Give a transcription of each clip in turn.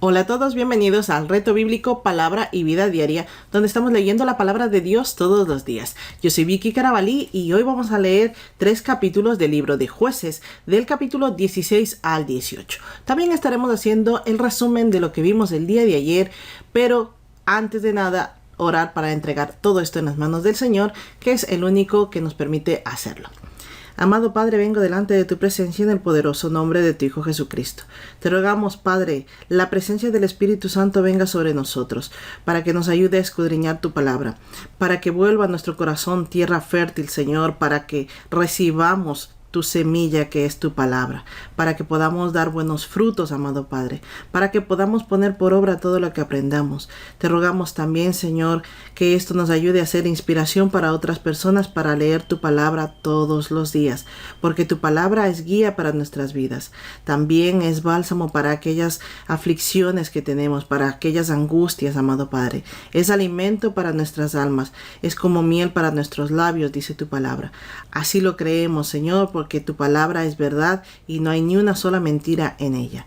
Hola a todos, bienvenidos al Reto Bíblico Palabra y Vida Diaria, donde estamos leyendo la palabra de Dios todos los días. Yo soy Vicky Carabalí y hoy vamos a leer 3 capítulos del libro de Jueces, del capítulo 16 al 18. También estaremos haciendo el resumen de lo que vimos el día de ayer, pero antes de nada, orar para entregar todo esto en las manos del Señor, que es el único que nos permite hacerlo. Amado Padre, vengo delante de tu presencia en el poderoso nombre de tu Hijo Jesucristo. Te rogamos, Padre, la presencia del Espíritu Santo venga sobre nosotros, para que nos ayude a escudriñar tu palabra, para que vuelva a nuestro corazón tierra fértil, Señor, para que recibamos tu semilla que es tu palabra, para que podamos dar buenos frutos, amado Padre, para que podamos poner por obra todo lo que aprendamos. Te rogamos también, Señor, que esto nos ayude a ser inspiración para otras personas para leer tu palabra todos los días, porque tu palabra es guía para nuestras vidas. También es bálsamo para aquellas aflicciones que tenemos, para aquellas angustias, amado Padre. Es alimento para nuestras almas, es como miel para nuestros labios, dice tu palabra. Así lo creemos, Señor, porque tu palabra es verdad y no hay ni una sola mentira en ella.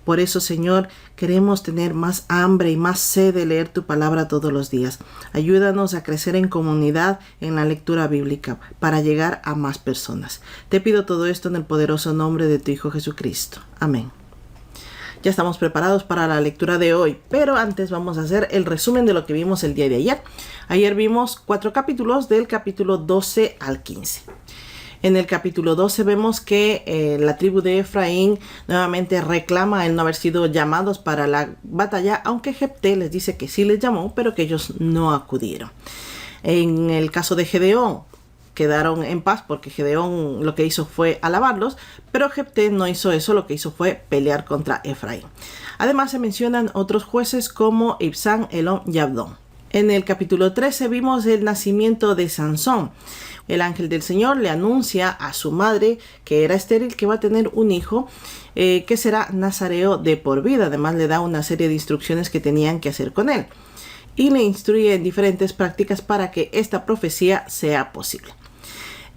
Por eso, Señor, queremos tener más hambre y más sed de leer tu palabra todos los días. Ayúdanos a crecer en comunidad en la lectura bíblica para llegar a más personas. Te pido todo esto en el poderoso nombre de tu Hijo Jesucristo. Amén. Ya estamos preparados para la lectura de hoy, pero antes vamos a hacer el resumen de lo que vimos el día de ayer. Ayer vimos 4 capítulos del capítulo 12 al 15. En el capítulo 12 vemos que la tribu de Efraín nuevamente reclama el no haber sido llamados para la batalla, aunque Jefté les dice que sí les llamó, pero que ellos no acudieron. En el caso de Gedeón, quedaron en paz porque Gedeón lo que hizo fue alabarlos, pero Jefté no hizo eso, lo que hizo fue pelear contra Efraín. Además se mencionan otros jueces como Ibzán, Elón y Abdón. En el capítulo 13 vimos el nacimiento de Sansón. El ángel del Señor le anuncia a su madre, que era estéril, que va a tener un hijo que será nazareo de por vida. Además le da una serie de instrucciones que tenían que hacer con él. Y le instruye en diferentes prácticas para que esta profecía sea posible.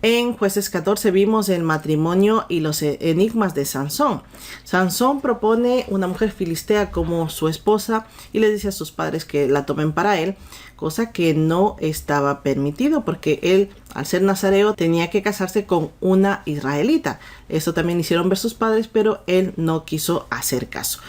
En Jueces 14 vimos el matrimonio y los enigmas de Sansón. Sansón propone una mujer filistea como su esposa y le dice a sus padres que la tomen para él, cosa que no estaba permitido porque él, al ser nazareo, tenía que casarse con una israelita. Eso también hicieron ver sus padres, pero él no quiso hacer caso.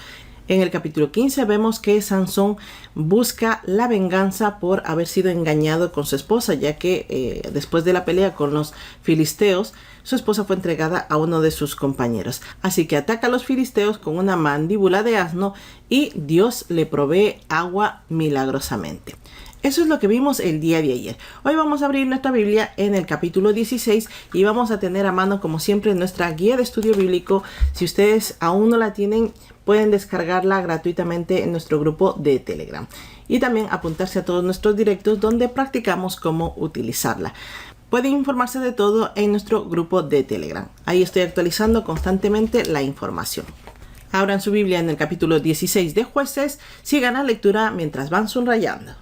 En el capítulo 15 vemos que Sansón busca la venganza por haber sido engañado con su esposa, ya que después de la pelea con los filisteos, su esposa fue entregada a uno de sus compañeros. Así que ataca a los filisteos con una mandíbula de asno y Dios le provee agua milagrosamente. Eso es lo que vimos el día de ayer. Hoy vamos a abrir nuestra Biblia en el capítulo 16 y vamos a tener a mano, como siempre, nuestra guía de estudio bíblico. Si ustedes aún no la tienen, pueden descargarla gratuitamente en nuestro grupo de Telegram. Y también apuntarse a todos nuestros directos donde practicamos cómo utilizarla. Pueden informarse de todo en nuestro grupo de Telegram. Ahí estoy actualizando constantemente la información. Abran su Biblia en el capítulo 16 de Jueces. Sigan la lectura mientras van subrayando.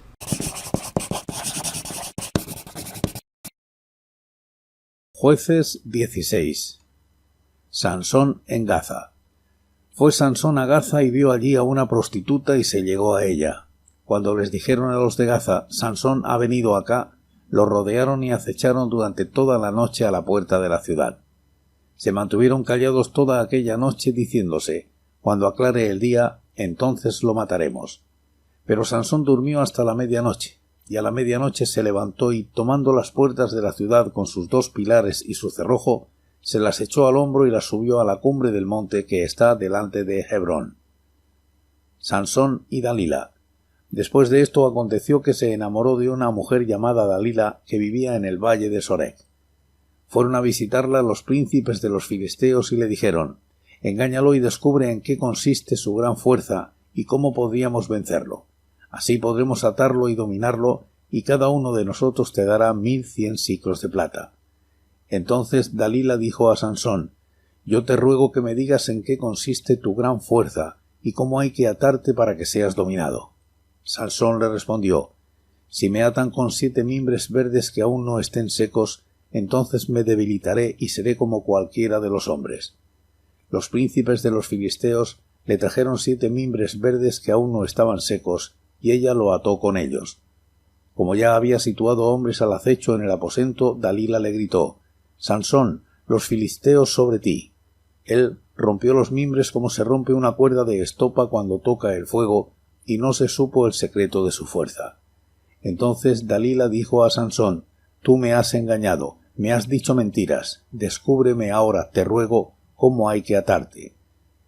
Jueces 16. Sansón en Gaza. Fue Sansón a Gaza y vio allí a una prostituta y se llegó a ella. Cuando les dijeron a los de Gaza, Sansón ha venido acá, lo rodearon y acecharon durante toda la noche a la puerta de la ciudad. Se mantuvieron callados toda aquella noche diciéndose, cuando aclare el día, entonces lo mataremos. Pero Sansón durmió hasta la medianoche. Y a la medianoche se levantó y, tomando las puertas de la ciudad con sus 2 pilares y su cerrojo, se las echó al hombro y las subió a la cumbre del monte que está delante de Hebrón. Sansón y Dalila. Después de esto aconteció que se enamoró de una mujer llamada Dalila que vivía en el valle de Sorek. Fueron a visitarla los príncipes de los filisteos y le dijeron, engáñalo y descubre en qué consiste su gran fuerza y cómo podríamos vencerlo. Así podremos atarlo y dominarlo, y cada uno de nosotros te dará 1100 siclos de plata. Entonces Dalila dijo a Sansón, yo te ruego que me digas en qué consiste tu gran fuerza, y cómo hay que atarte para que seas dominado. Sansón le respondió, si me atan con 7 mimbres verdes que aún no estén secos, entonces me debilitaré y seré como cualquiera de los hombres. Los príncipes de los filisteos le trajeron 7 mimbres verdes que aún no estaban secos, y ella lo ató con ellos. Como ya había situado hombres al acecho en el aposento, Dalila le gritó: «Sansón, los filisteos sobre ti». Él rompió los mimbres como se rompe una cuerda de estopa cuando toca el fuego, y no se supo el secreto de su fuerza. Entonces Dalila dijo a Sansón: «Tú me has engañado, me has dicho mentiras, descúbreme ahora, te ruego, cómo hay que atarte».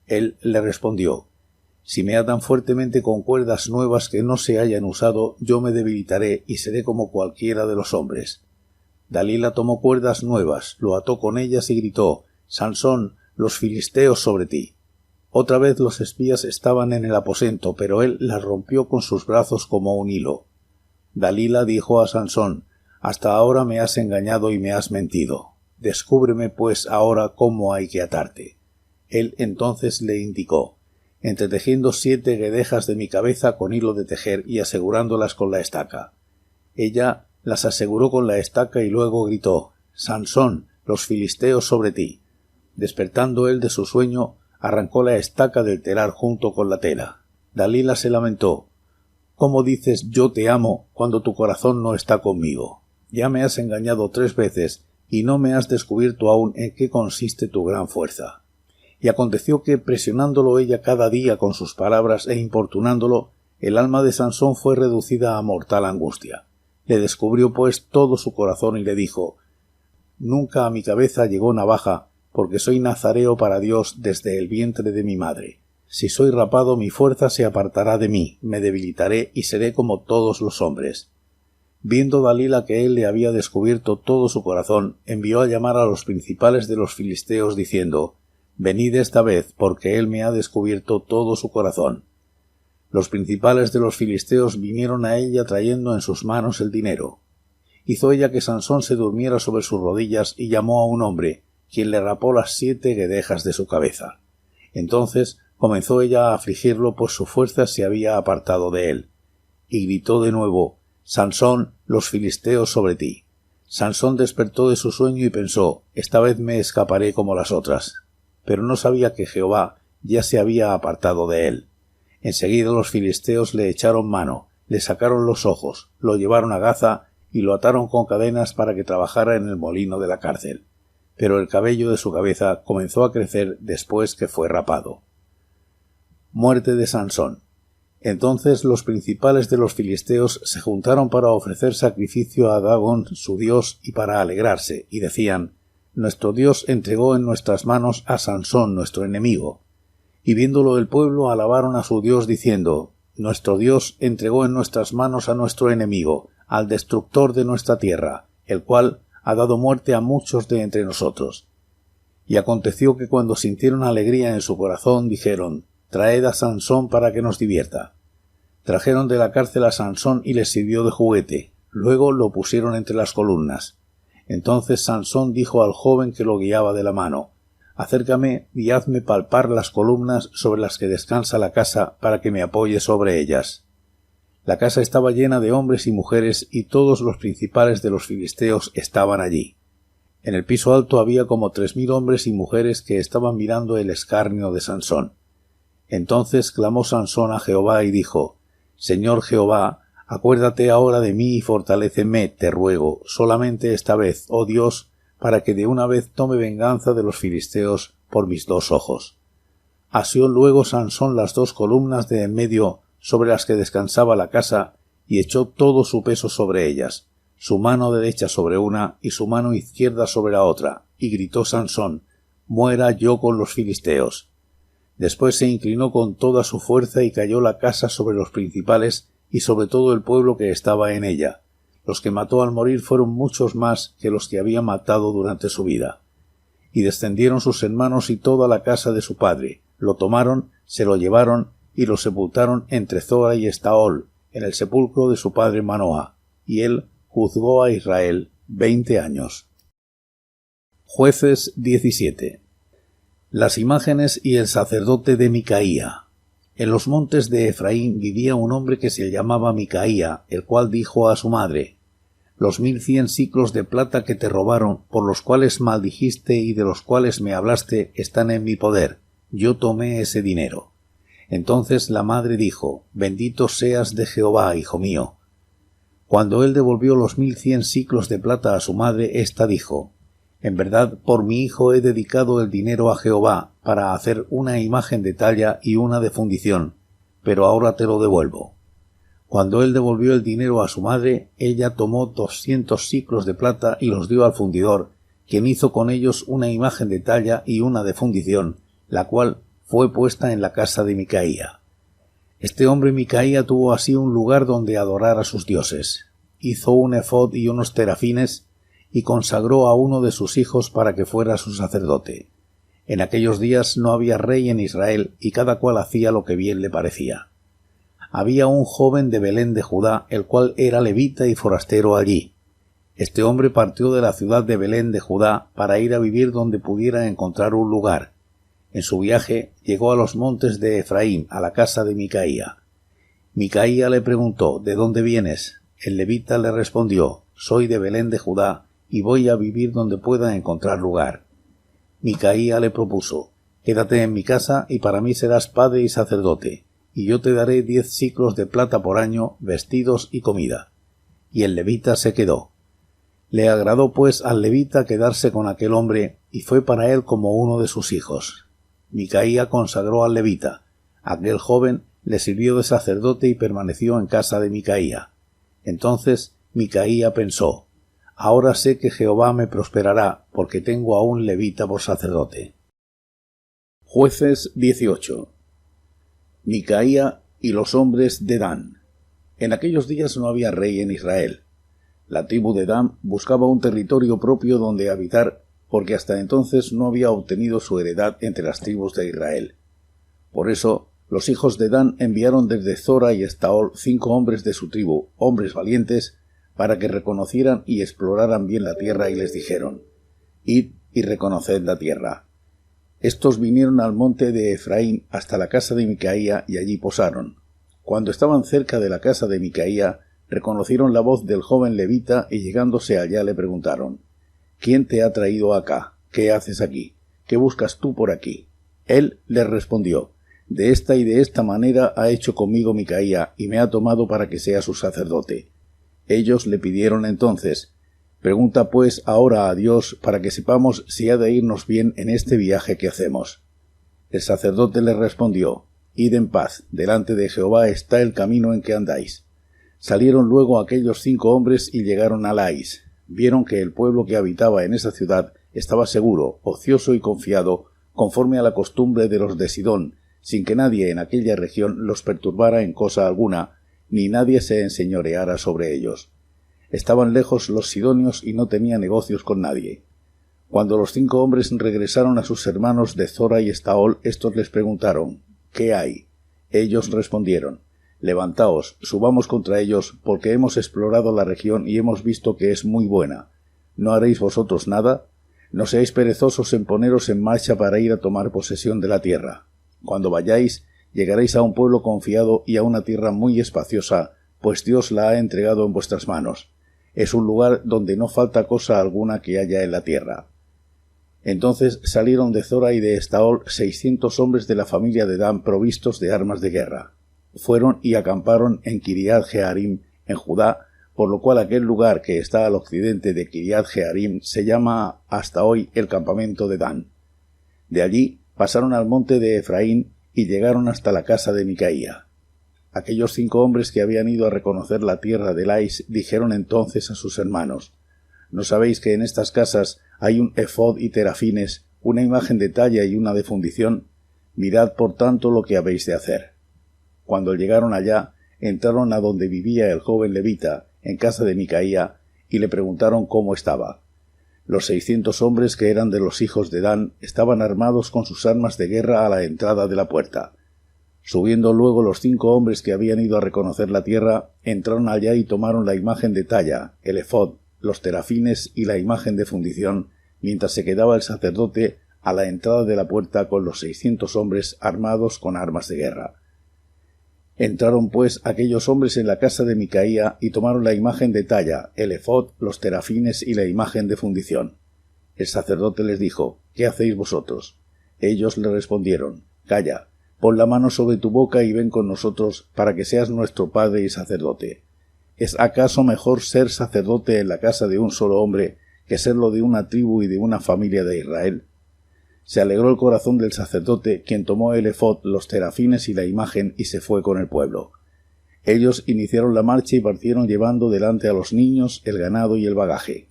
Él le respondió: «Si me atan fuertemente con cuerdas nuevas que no se hayan usado, yo me debilitaré y seré como cualquiera de los hombres». Dalila tomó cuerdas nuevas, lo ató con ellas y gritó: «Sansón, los filisteos sobre ti». Otra vez los espías estaban en el aposento, pero él las rompió con sus brazos como un hilo. Dalila dijo a Sansón: «Hasta ahora me has engañado y me has mentido. Descúbreme pues ahora cómo hay que atarte». Él entonces le indicó: «Entretejiendo 7 guedejas de mi cabeza con hilo de tejer y asegurándolas con la estaca». Ella las aseguró con la estaca y luego gritó: «Sansón, los filisteos sobre ti». Despertando él de su sueño, arrancó la estaca del telar junto con la tela. Dalila se lamentó: «¿Cómo dices yo te amo cuando tu corazón no está conmigo? Ya me has engañado 3 veces y no me has descubierto aún en qué consiste tu gran fuerza». Y aconteció que, presionándolo ella cada día con sus palabras e importunándolo, el alma de Sansón fue reducida a mortal angustia. Le descubrió pues todo su corazón y le dijo: «Nunca a mi cabeza llegó navaja, porque soy nazareo para Dios desde el vientre de mi madre. Si soy rapado, mi fuerza se apartará de mí, me debilitaré y seré como todos los hombres». Viendo Dalila que él le había descubierto todo su corazón, envió a llamar a los principales de los filisteos diciendo: «Venid esta vez, porque él me ha descubierto todo su corazón». Los principales de los filisteos vinieron a ella trayendo en sus manos el dinero. Hizo ella que Sansón se durmiera sobre sus rodillas y llamó a un hombre, quien le rapó las 7 guedejas de su cabeza. Entonces comenzó ella a afligirlo, pues su fuerza se había apartado de él. Y gritó de nuevo: «Sansón, los filisteos sobre ti». Sansón despertó de su sueño y pensó: «Esta vez me escaparé como las otras». Pero no sabía que Jehová ya se había apartado de él. Enseguida los filisteos le echaron mano, le sacaron los ojos, lo llevaron a Gaza y lo ataron con cadenas para que trabajara en el molino de la cárcel. Pero el cabello de su cabeza comenzó a crecer después que fue rapado. Muerte de Sansón. Entonces los principales de los filisteos se juntaron para ofrecer sacrificio a Dagón su dios y para alegrarse, y decían: «Nuestro Dios entregó en nuestras manos a Sansón, nuestro enemigo». Y viéndolo el pueblo, alabaron a su Dios diciendo: «Nuestro Dios entregó en nuestras manos a nuestro enemigo, al destructor de nuestra tierra, el cual ha dado muerte a muchos de entre nosotros». Y aconteció que cuando sintieron alegría en su corazón, dijeron: «Traed a Sansón para que nos divierta». Trajeron de la cárcel a Sansón y les sirvió de juguete. Luego lo pusieron entre las columnas. Entonces Sansón dijo al joven que lo guiaba de la mano: «Acércame y hazme palpar las columnas sobre las que descansa la casa, para que me apoye sobre ellas». La casa estaba llena de hombres y mujeres, y todos los principales de los filisteos estaban allí. En el piso alto había como 3000 hombres y mujeres que estaban mirando el escarnio de Sansón. Entonces clamó Sansón a Jehová y dijo: «Señor Jehová, acuérdate ahora de mí y fortaléceme, te ruego, solamente esta vez, oh Dios, para que de una vez tome venganza de los filisteos por mis 2 ojos». Asió luego Sansón las 2 columnas de en medio sobre las que descansaba la casa, y echó todo su peso sobre ellas, su mano derecha sobre una y su mano izquierda sobre la otra, y gritó Sansón: «Muera yo con los filisteos». Después se inclinó con toda su fuerza y cayó la casa sobre los principales y sobre todo el pueblo que estaba en ella. Los que mató al morir fueron muchos más que los que había matado durante su vida. Y descendieron sus hermanos y toda la casa de su padre, lo tomaron, se lo llevaron y lo sepultaron entre Zora y Estaol, en el sepulcro de su padre Manoa, y él juzgó a Israel 20 años. Jueces 17. Las imágenes y el sacerdote de Micaía. En los montes de Efraín vivía un hombre que se llamaba Micaía, el cual dijo a su madre: «Los 1100 siclos de plata que te robaron, por los cuales maldijiste y de los cuales me hablaste, están en mi poder. Yo tomé ese dinero». Entonces la madre dijo: Bendito seas de Jehová, hijo mío. Cuando él devolvió los 1100 siclos de plata a su madre, ésta dijo: En verdad, por mi hijo he dedicado el dinero a Jehová para hacer una imagen de talla y una de fundición, pero ahora te lo devuelvo. Cuando él devolvió el dinero a su madre, ella tomó 200 siclos de plata y los dio al fundidor, quien hizo con ellos una imagen de talla y una de fundición, la cual fue puesta en la casa de Micaía. Este hombre Micaía tuvo así un lugar donde adorar a sus dioses. Hizo un efod y unos terafines, y consagró a uno de sus hijos para que fuera su sacerdote. En aquellos días no había rey en Israel, y cada cual hacía lo que bien le parecía. Había un joven de Belén de Judá, el cual era levita y forastero allí. Este hombre partió de la ciudad de Belén de Judá para ir a vivir donde pudiera encontrar un lugar. En su viaje llegó a los montes de Efraín, a la casa de Micaía. Micaía le preguntó: ¿De dónde vienes? El levita le respondió: Soy de Belén de Judá, y voy a vivir donde pueda encontrar lugar. Micaía le propuso: Quédate en mi casa, y para mí serás padre y sacerdote, y yo te daré 10 siclos de plata por año, vestidos y comida. Y el levita se quedó. Le agradó pues al levita quedarse con aquel hombre, y fue para él como uno de sus hijos. Micaía consagró al levita. Aquel joven le sirvió de sacerdote y permaneció en casa de Micaía. Entonces Micaía pensó: Ahora sé que Jehová me prosperará, porque tengo a un levita por sacerdote. Jueces 18. Micaía y los hombres de Dan. En aquellos días no había rey en Israel. La tribu de Dan buscaba un territorio propio donde habitar, porque hasta entonces no había obtenido su heredad entre las tribus de Israel. Por eso, los hijos de Dan enviaron desde Zora y Estaol 5 hombres de su tribu, hombres valientes, para que reconocieran y exploraran bien la tierra, y les dijeron: Id y reconoced la tierra. Estos vinieron al monte de Efraín hasta la casa de Micaía y allí posaron. Cuando estaban cerca de la casa de Micaía, reconocieron la voz del joven levita y llegándose allá le preguntaron: ¿Quién te ha traído acá? ¿Qué haces aquí? ¿Qué buscas tú por aquí? Él les respondió: De esta y de esta manera ha hecho conmigo Micaía, y me ha tomado para que sea su sacerdote. Ellos le pidieron entonces: Pregunta pues ahora a Dios para que sepamos si ha de irnos bien en este viaje que hacemos. El sacerdote les respondió: Id en paz, delante de Jehová está el camino en que andáis. Salieron luego aquellos 5 hombres y llegaron a Lais. Vieron que el pueblo que habitaba en esa ciudad estaba seguro, ocioso y confiado, conforme a la costumbre de los de Sidón, sin que nadie en aquella región los perturbara en cosa alguna, ni nadie se enseñoreara sobre ellos. Estaban lejos los sidonios y no tenía negocios con nadie. Cuando los 5 hombres regresaron a sus hermanos de Zora y Estaol, estos les preguntaron: ¿Qué hay? Ellos respondieron: Levantaos, subamos contra ellos, porque hemos explorado la región y hemos visto que es muy buena. ¿No haréis vosotros nada? No seáis perezosos en poneros en marcha para ir a tomar posesión de la tierra. Cuando vayáis, llegaréis a un pueblo confiado y a una tierra muy espaciosa, pues Dios la ha entregado en vuestras manos. Es un lugar donde no falta cosa alguna que haya en la tierra. Entonces salieron de Zora y de Estaol 600 hombres de la familia de Dan provistos de armas de guerra. Fueron y acamparon en Kiriat Jearim, en Judá, por lo cual aquel lugar que está al occidente de Kiriat Jearim se llama hasta hoy el campamento de Dan. De allí pasaron al monte de Efraín y llegaron hasta la casa de Micaía. Aquellos 5 hombres que habían ido a reconocer la tierra de Lais dijeron entonces a sus hermanos: ¿No sabéis que en estas casas hay un efod y terafines, una imagen de talla y una de fundición? Mirad por tanto lo que habéis de hacer. Cuando llegaron allá, entraron a donde vivía el joven levita, en casa de Micaía, y le preguntaron cómo estaba. Los 600 hombres que eran de los hijos de Dan estaban armados con sus armas de guerra a la entrada de la puerta. Subiendo luego los 5 hombres que habían ido a reconocer la tierra, entraron allá y tomaron la imagen de talla, el efod, los terafines y la imagen de fundición, mientras se quedaba el sacerdote a la entrada de la puerta con los 600 hombres armados con armas de guerra. Entraron pues aquellos hombres en la casa de Micaía y tomaron la imagen de talla, el efod, los terafines y la imagen de fundición. El sacerdote les dijo: ¿Qué hacéis vosotros? Ellos le respondieron: Calla, Pon la mano sobre tu boca y ven con nosotros para que seas nuestro padre y sacerdote. ¿Es acaso mejor ser sacerdote en la casa de un solo hombre que serlo de una tribu y de una familia de Israel? Se alegró el corazón del sacerdote, quien tomó el efod, los terafines y la imagen y se fue con el pueblo. Ellos iniciaron la marcha y partieron llevando delante a los niños, el ganado y el bagaje.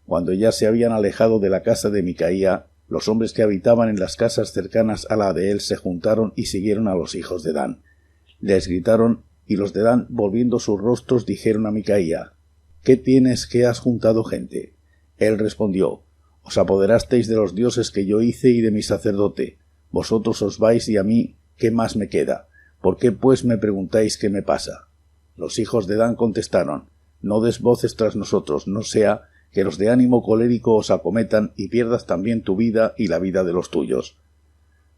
Cuando ya se habían alejado de la casa de Micaía, los hombres que habitaban en las casas cercanas a la de él se juntaron y siguieron a los hijos de Dan. Les gritaron, y los de Dan, volviendo sus rostros, dijeron a Micaía: ¿Qué tienes que has juntado gente? Él respondió: Os apoderasteis de los dioses que yo hice y de mi sacerdote. Vosotros os vais y a mí, ¿qué más me queda? ¿Por qué pues me preguntáis qué me pasa? Los hijos de Dan contestaron: No des voces tras nosotros, no sea que los de ánimo colérico os acometan y pierdas también tu vida y la vida de los tuyos.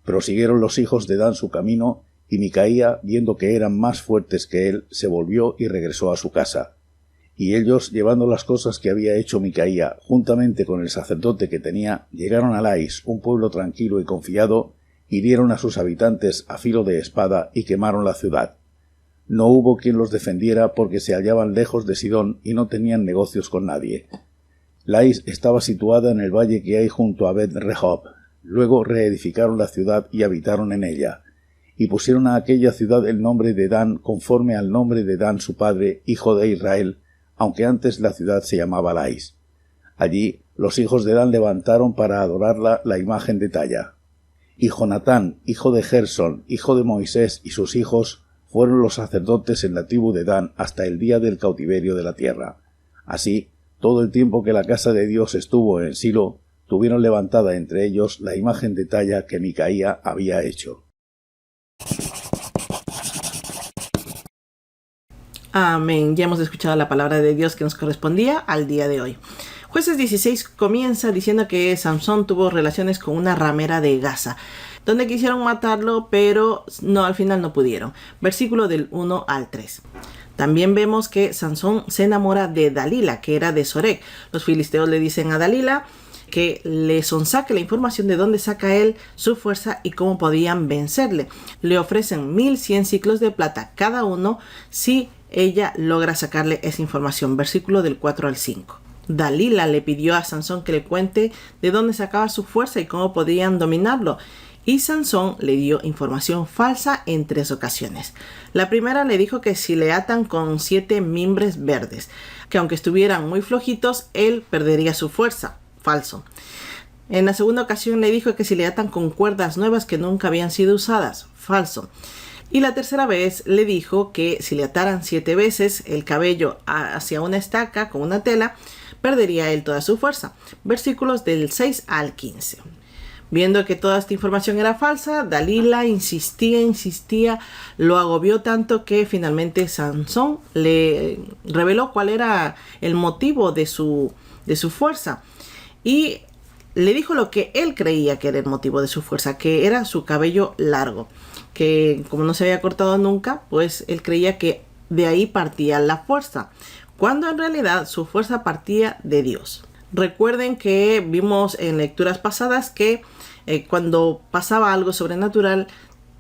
Prosiguieron los hijos de Dan su camino, y Micaía, viendo que eran más fuertes que él, se volvió y regresó a su casa. Y ellos, llevando las cosas que había hecho Micaía, juntamente con el sacerdote que tenía, llegaron a Lais, un pueblo tranquilo y confiado, hirieron a sus habitantes a filo de espada y quemaron la ciudad. No hubo quien los defendiera porque se hallaban lejos de Sidón y no tenían negocios con nadie. Lais estaba situada en el valle que hay junto a Bet-Rehob. Luego reedificaron la ciudad y habitaron en ella, y pusieron a aquella ciudad el nombre de Dan conforme al nombre de Dan su padre, hijo de Israel, aunque antes la ciudad se llamaba Lais. Allí los hijos de Dan levantaron para adorarla la imagen de talla. Y Jonatán, hijo de Gersón, hijo de Moisés, y sus hijos fueron los sacerdotes en la tribu de Dan hasta el día del cautiverio de la tierra. Así, todo el tiempo que la casa de Dios estuvo en Silo, tuvieron levantada entre ellos la imagen de talla que Micaía había hecho. Amén. Ya hemos escuchado la palabra de Dios que nos correspondía al día de hoy. Jueces 16 comienza diciendo que Sansón tuvo relaciones con una ramera de Gaza, donde quisieron matarlo, pero al final no pudieron. Versículo del 1 al 3. También vemos que Sansón se enamora de Dalila, que era de Sorek. Los filisteos le dicen a Dalila que le sonsaque la información de dónde saca él su fuerza y cómo podían vencerle. Le ofrecen 1100 ciclos de plata cada uno si ella logra sacarle esa información. Versículo del 4 al 5. Dalila le pidió a Sansón que le cuente de dónde sacaba su fuerza y cómo podían dominarlo. Y Sansón le dio información falsa en 3 ocasiones. La primera le dijo que si le atan con 7 mimbres verdes, que aunque estuvieran muy flojitos, él perdería su fuerza. Falso. En la segunda ocasión le dijo que si le atan con cuerdas nuevas que nunca habían sido usadas. Falso. Y la tercera vez le dijo que si le ataran 7 veces el cabello hacia una estaca con una tela, perdería él toda su fuerza. Versículos del 6 al 15. Viendo que toda esta información era falsa, Dalila insistía, lo agobió tanto que finalmente Sansón le reveló cuál era el motivo de su fuerza. Y le dijo lo que él creía que era el motivo de su fuerza, que era su cabello largo, que como no se había cortado nunca, pues él creía que de ahí partía la fuerza, cuando en realidad su fuerza partía de Dios. Recuerden que vimos en lecturas pasadas que cuando pasaba algo sobrenatural,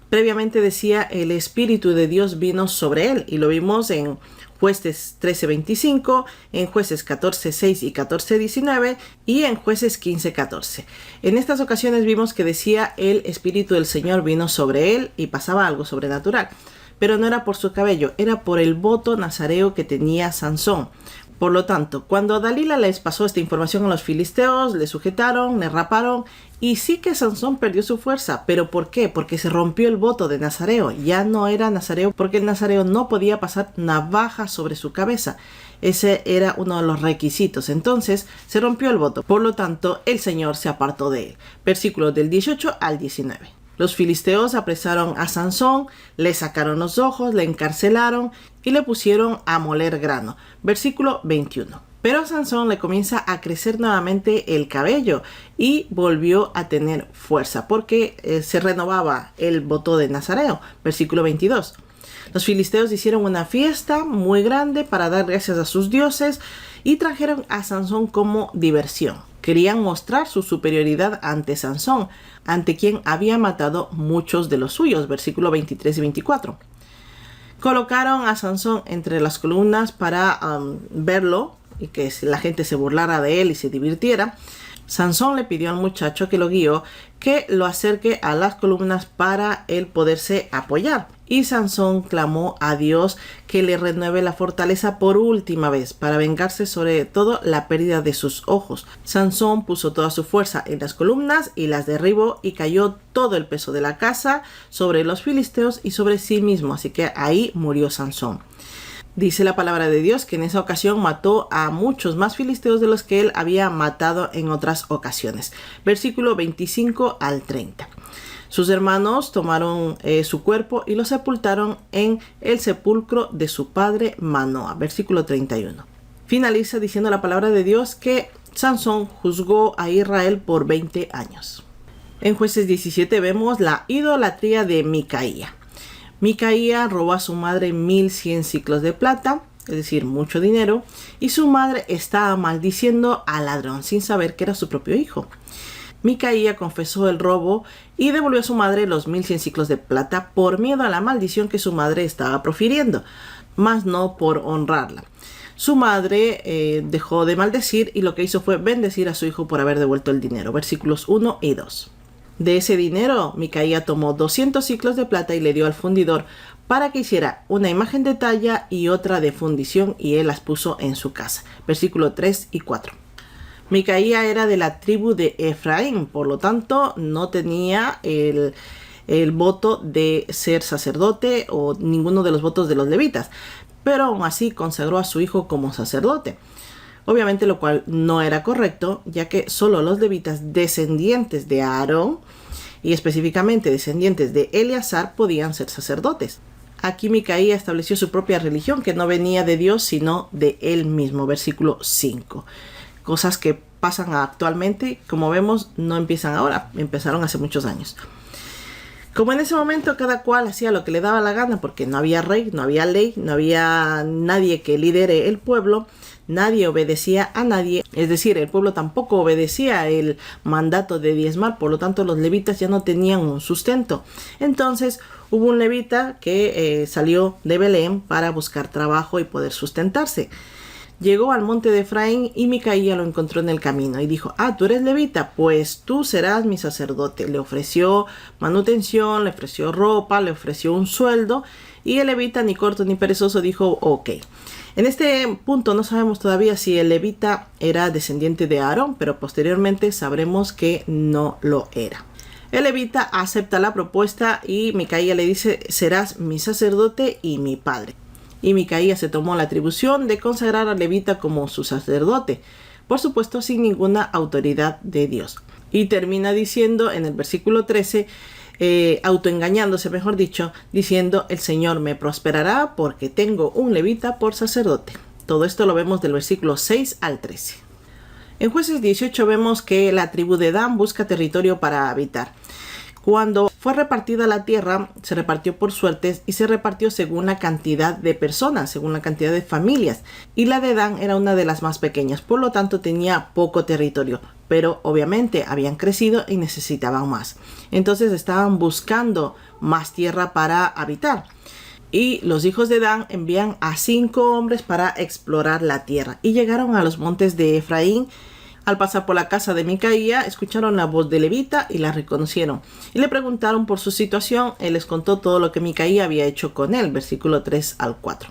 previamente decía el Espíritu de Dios vino sobre él, y lo vimos en Jueces 13:25, en Jueces 14:6 y 14:19 y en Jueces 15:14. En estas ocasiones vimos que decía el Espíritu del Señor vino sobre él y pasaba algo sobrenatural, pero no era por su cabello, era por el voto nazareo que tenía Sansón. Por lo tanto, cuando Dalila les pasó esta información a los filisteos, le sujetaron, le raparon, y sí que Sansón perdió su fuerza. ¿Pero por qué? Porque se rompió el voto de nazareo. Ya no era nazareo porque el nazareo no podía pasar navaja sobre su cabeza. Ese era uno de los requisitos. Entonces se rompió el voto. Por lo tanto, el Señor se apartó de él. Versículos del 18 al 19. Los filisteos apresaron a Sansón, le sacaron los ojos, le encarcelaron y le pusieron a moler grano. Versículo 21. Pero a Sansón le comienza a crecer nuevamente el cabello y volvió a tener fuerza porque se renovaba el voto de nazareo. Versículo 22. Los filisteos hicieron una fiesta muy grande para dar gracias a sus dioses y trajeron a Sansón como diversión. Querían mostrar su superioridad ante Sansón, ante quien había matado muchos de los suyos. Versículo 23 y 24. Colocaron a Sansón entre las columnas para verlo y que la gente se burlara de él y se divirtiera. Sansón le pidió al muchacho que lo guió que lo acerque a las columnas para él poderse apoyar. Y Sansón clamó a Dios que le renueve la fortaleza por última vez para vengarse sobre todo la pérdida de sus ojos. Sansón puso toda su fuerza en las columnas y las derribó y cayó todo el peso de la casa sobre los filisteos y sobre sí mismo. Así que ahí murió Sansón. Dice la palabra de Dios que en esa ocasión mató a muchos más filisteos de los que él había matado en otras ocasiones. Versículo 25 al 30. Sus hermanos tomaron su cuerpo y lo sepultaron en el sepulcro de su padre Manoa. Versículo 31. Finaliza diciendo la palabra de Dios que Sansón juzgó a Israel por 20 años. En Jueces 17 vemos la idolatría de Micaía. Micaía robó a su madre 1100 ciclos de plata, es decir, mucho dinero, y su madre estaba maldiciendo al ladrón sin saber que era su propio hijo. Micaía confesó el robo y devolvió a su madre los 1100 ciclos de plata por miedo a la maldición que su madre estaba profiriendo, mas no por honrarla. Su madre dejó de maldecir y lo que hizo fue bendecir a su hijo por haber devuelto el dinero. Versículos 1 y 2. De ese dinero, Micaía tomó 200 ciclos de plata y le dio al fundidor para que hiciera una imagen de talla y otra de fundición, y él las puso en su casa. Versículos 3 y 4. Micaía era de la tribu de Efraín, por lo tanto no tenía el voto de ser sacerdote o ninguno de los votos de los levitas, pero aún así consagró a su hijo como sacerdote. Obviamente, lo cual no era correcto, ya que solo los levitas descendientes de Aarón y específicamente descendientes de Eleazar podían ser sacerdotes. Aquí Micaía estableció su propia religión que no venía de Dios sino de él mismo. Versículo 5. Cosas que pasan actualmente, como vemos, no empiezan ahora, empezaron hace muchos años. Como en ese momento cada cual hacía lo que le daba la gana porque no había rey, no había ley, no había nadie que lidere el pueblo, nadie obedecía a nadie, es decir, el pueblo tampoco obedecía el mandato de diezmar, por lo tanto los levitas ya no tenían un sustento. Entonces hubo un levita que salió de Belén para buscar trabajo y poder sustentarse. Llegó al monte de Efraín y Micaía lo encontró en el camino y dijo: tú eres levita, pues tú serás mi sacerdote. Le ofreció manutención, le ofreció ropa, le ofreció un sueldo, y el levita, ni corto ni perezoso, dijo ok. En este punto no sabemos todavía si el levita era descendiente de Aarón, pero posteriormente sabremos que no lo era. El levita acepta la propuesta y Micaía le dice: serás mi sacerdote y mi padre. Y Micaía se tomó la atribución de consagrar al levita como su sacerdote, por supuesto sin ninguna autoridad de Dios. Y termina diciendo en el versículo 13, autoengañándose mejor dicho, diciendo: el Señor me prosperará porque tengo un levita por sacerdote. Todo esto lo vemos del versículo 6 al 13. En Jueces 18 vemos que la tribu de Dan busca territorio para habitar. Cuando fue repartida la tierra, se repartió por suertes y se repartió según la cantidad de personas, según la cantidad de familias. Y la de Dan era una de las más pequeñas, por lo tanto tenía poco territorio. Pero obviamente habían crecido y necesitaban más. Entonces estaban buscando más tierra para habitar. Y los hijos de Dan envían a 5 hombres para explorar la tierra. Y llegaron a los montes de Efraín. Al pasar por la casa de Micaía, escucharon la voz de levita y la reconocieron. Y le preguntaron por su situación. Él les contó todo lo que Micaía había hecho con él. Versículo 3 al 4.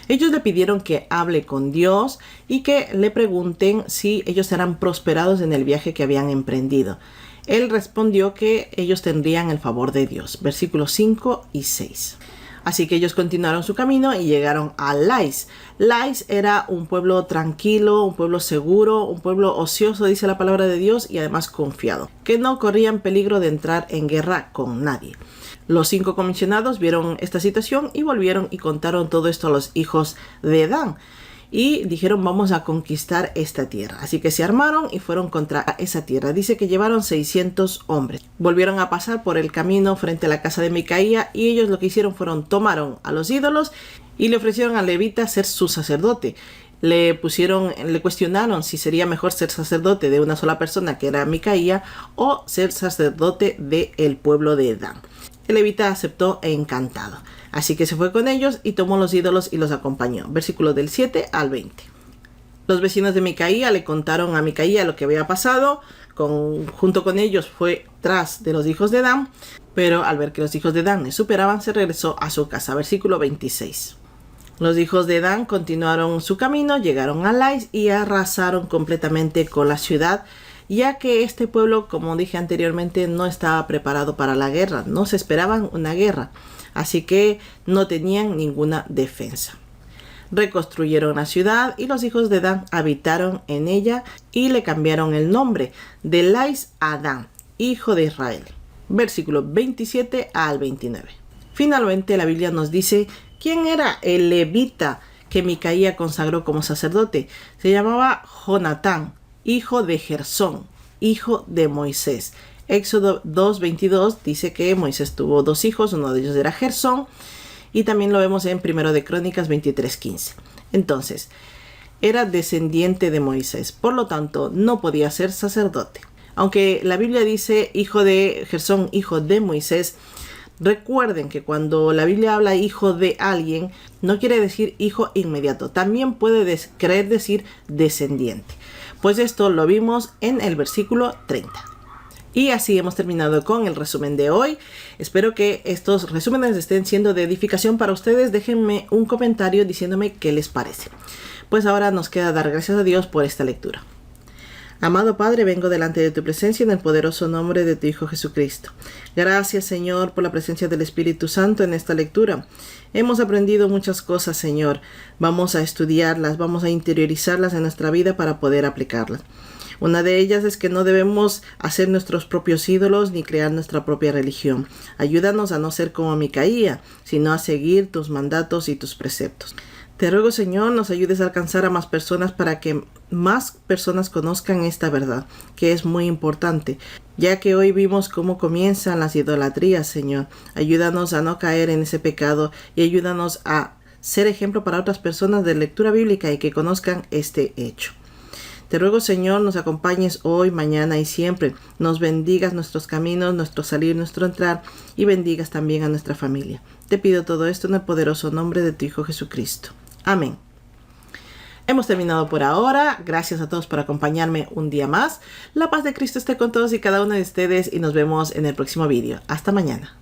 Ellos le pidieron que hable con Dios y que le pregunten si ellos serán prosperados en el viaje que habían emprendido. Él respondió que ellos tendrían el favor de Dios. Versículos 5 y 6. Así que ellos continuaron su camino y llegaron a Lais. Lais era un pueblo tranquilo, un pueblo seguro, un pueblo ocioso, dice la palabra de Dios, y además confiado, que no corrían peligro de entrar en guerra con nadie. Los 5 comisionados vieron esta situación y volvieron y contaron todo esto a los hijos de Dan. Y dijeron: vamos a conquistar esta tierra. Así que se armaron y fueron contra esa tierra. Dice que llevaron 600 hombres. Volvieron a pasar por el camino frente a la casa de Micaía y ellos lo que hicieron fueron tomaron a los ídolos y le ofrecieron al levita ser su sacerdote. le cuestionaron si sería mejor ser sacerdote de una sola persona, que era Micaía, o ser sacerdote del pueblo de Dan. El levita aceptó encantado. Así que se fue con ellos y tomó los ídolos y los acompañó. Versículos del 7 al 20. Los vecinos de Micaía le contaron a Micaía lo que había pasado. Junto con ellos fue tras de los hijos de Dan, pero al ver que los hijos de Dan le superaban, se regresó a su casa. Versículo 26. Los hijos de Dan continuaron su camino, llegaron a Lais y arrasaron completamente con la ciudad, ya que este pueblo, como dije anteriormente, no estaba preparado para la guerra, no se esperaban una guerra, así que no tenían ninguna defensa. Reconstruyeron la ciudad y los hijos de Dan habitaron en ella y le cambiaron el nombre de Lais a Dan, hijo de Israel. Versículos 27 al 29. Finalmente la Biblia nos dice quién era el levita que Micaía consagró como sacerdote. Se llamaba Jonatán, hijo de Gersón, hijo de Moisés. Éxodo 2:22 dice que Moisés tuvo 2 hijos, uno de ellos era Gersón, y también lo vemos en 1 de Crónicas 23:15. Entonces, era descendiente de Moisés, por lo tanto, no podía ser sacerdote. Aunque la Biblia dice hijo de Gersón, hijo de Moisés, recuerden que cuando la Biblia habla hijo de alguien, no quiere decir hijo inmediato, también puede querer decir descendiente. Pues esto lo vimos en el versículo 30. Y así hemos terminado con el resumen de hoy. Espero que estos resúmenes estén siendo de edificación para ustedes. Déjenme un comentario diciéndome qué les parece. Pues ahora nos queda dar gracias a Dios por esta lectura. Amado Padre, vengo delante de tu presencia en el poderoso nombre de tu Hijo Jesucristo. Gracias, Señor, por la presencia del Espíritu Santo en esta lectura. Hemos aprendido muchas cosas, Señor. Vamos a estudiarlas, vamos a interiorizarlas en nuestra vida para poder aplicarlas. Una de ellas es que no debemos hacer nuestros propios ídolos ni crear nuestra propia religión. Ayúdanos a no ser como Micaía, sino a seguir tus mandatos y tus preceptos. Te ruego, Señor, nos ayudes a alcanzar a más personas para que más personas conozcan esta verdad, que es muy importante, ya que hoy vimos cómo comienzan las idolatrías, Señor. Ayúdanos a no caer en ese pecado y ayúdanos a ser ejemplo para otras personas de lectura bíblica y que conozcan este hecho. Te ruego, Señor, nos acompañes hoy, mañana y siempre. Nos bendigas nuestros caminos, nuestro salir, nuestro entrar y bendigas también a nuestra familia. Te pido todo esto en el poderoso nombre de tu Hijo Jesucristo. Amén. Hemos terminado por ahora. Gracias a todos por acompañarme un día más. La paz de Cristo esté con todos y cada uno de ustedes y nos vemos en el próximo vídeo. Hasta mañana.